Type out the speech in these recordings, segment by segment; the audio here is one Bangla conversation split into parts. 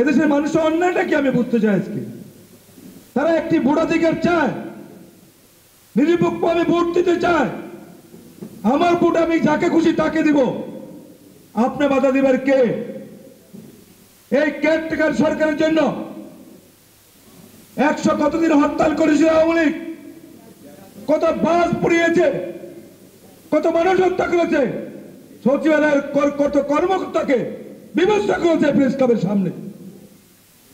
এদেশের মানুষের অন্যায়টা কি আমি বুঝতে চাই আজকে। তারা একটি ভোটাধিকার চায়, নিরপেক্ষ আমি ভোট দিতে চায়। আমার ভোট আমি যাকে খুশি তাকে দিব। আপনি বাধা দিবার কে? এই কেয়ারটেকার সরকারের জন্য 100 কতদিন হরতাল করেছে আওয়ামী লীগ, কত বাস পুড়িয়েছে, কত মানুষ হত্যা করেছে, সচিবালয়ের কত কর্মকর্তাকে বিবস্ত্র করেছে প্রেস ক্লাবের সামনে।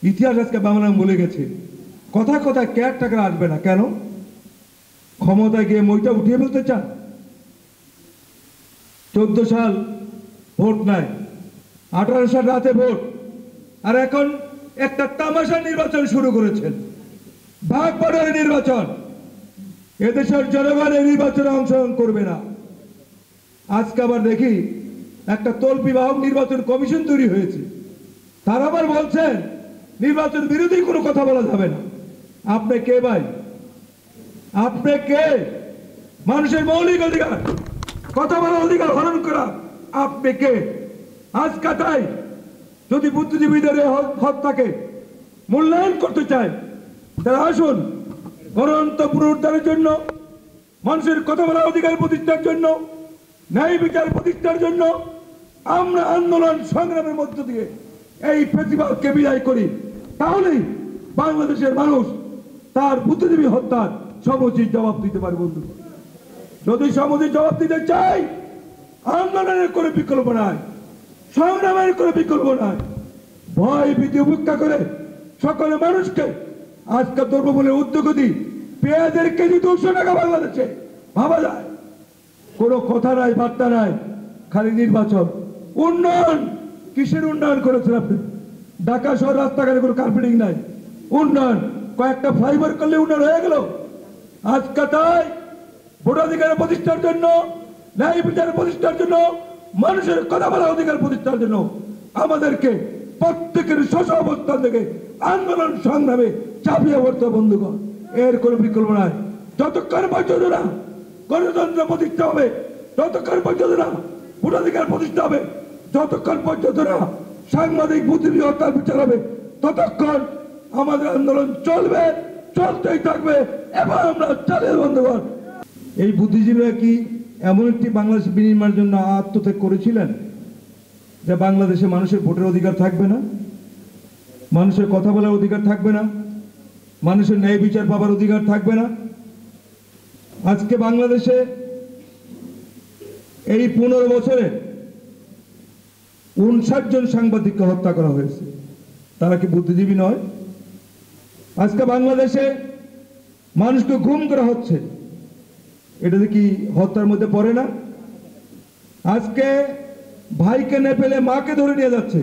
ইতিহাস আজকে বাংলা বলে গেছে। কথা কথা কেয়ারটেকার আসবে না কেন? ক্ষমতায় গিয়ে মইটা উঠিয়ে ফেলতে চান। 14 সাল ভোট নাই, 18 সাল রাতে ভোট, আর এখন একটা তামাশা নির্বাচন শুরু করেছেন, ভাগ বাড়ার নির্বাচন। এদেশের জনগণ এই নির্বাচনে অংশগ্রহণ করবে না। আজকে আবার দেখি একটা তল্পিবাহক নির্বাচন কমিশন তৈরি হয়েছে। তারা আবার বলছেন নির্বাচন বিরোধী কোনো কথা বলা যাবে না। আপনি কে ভাই? আপনি কে? মানুষের মৌলিক অধিকার, কথা বলার অধিকার হরণ করা আপনি কে? আজ কাটাই যদি বুদ্ধিজীবীদের হত্যাকে মূল্যায়ন করতে চায়, তারা আসুন গণতন্ত্র পুনরুদ্ধারের জন্য, মানুষের কথা বলার অধিকার প্রতিষ্ঠার জন্য, ন্যায় বিচার প্রতিষ্ঠার জন্য আমরা আন্দোলন সংগ্রামের মধ্য দিয়ে এই প্রতিবাদকে বিদায় করি। তাহলেই বাংলাদেশের মানুষ তার বুদ্ধিজীবী হত্যার সমুচিত জবাব দিতে পারে। বন্ধু, যদি সমুচিত জবাব দিতে চাই, আন্দোলনের কোনো বিকল্প নাই, সংগ্রামের কোনো বিকল্প নাই। ভয় ভীতি উপেক্ষা করে সকলে মানুষকে আজকে দ্রব্যমূল্যের উদ্যোগতি, পেঁয়াজের কেজি 200 টাকা বাংলাদেশে ভাবা যায়? কোনো কথা নাই, বার্তা নাই, খালি নির্বাচন। উন্নয়ন কিসের উন্নয়ন করেছেন আপনি? ঢাকা শহর রাস্তাঘাটে কোনো কার্পেটিং নাই। উন্নয়ন কয়েকটা ফ্লাইওভার করলে উন্নয়ন হয়ে গেল? আজকে তাই ভোটাধিকার প্রতিষ্ঠার জন্য, ন্যায় বিচার প্রতিষ্ঠার জন্য, মানুষের কথা বলার অধিকার প্রতিষ্ঠার জন্য আমাদেরকে প্রত্যেকের স্ব অবস্থান থেকে আন্দোলন সংগ্রামে চাপিয়ে পড়তে। বন্ধুগণ, এর কোনো বিকল্প নাই। যতক্ষণ পর্যন্ত না গণতন্ত্র প্রতিষ্ঠা হবে, যতক্ষণ পর্যন্ত না ভোটাধিকার প্রতিষ্ঠা হবে, যতক্ষণ পর্যন্ত না সাংবাদিক বুদ্ধিজীবী হত্যার বিচার হবে, ততক্ষণ আমাদের আন্দোলন চলবে, চলতেই থাকবে এবং আমরা চালিয়ে। বন্ধুগণ, এই বুদ্ধিজীবীরা কি এমন একটি বাংলাদেশ বিনির্মাণের জন্য আত্মত্যাগ করেছিলেন যে বাংলাদেশে মানুষের ভোটের অধিকার থাকবে না, মানুষের কথা বলার অধিকার থাকবে না, মানুষের ন্যায় বিচার পাবার অধিকার থাকবে না? আজকে বাংলাদেশে এই 15 বছরে 59 জন সাংবাদিককে হত্যা করা হয়েছে। তারা কি বুদ্ধিজীবী নয়? আজকে বাংলাদেশে মানুষকে গুম করা হচ্ছে, এটা কি হত্যার মধ্যে পড়ে না? আজকে ভাইকে না পেলে মাকে ধরে নিয়ে যাচ্ছে,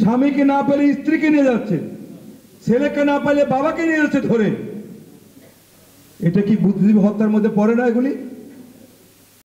স্বামীকে না পেলে স্ত্রীকে নিয়ে যাচ্ছে, ছেলেকে না পেলে বাবাকে নিয়ে যাচ্ছে ধরে। এটা কি বুদ্ধিজীবী হত্যার মধ্যে পড়ে না এগুলি?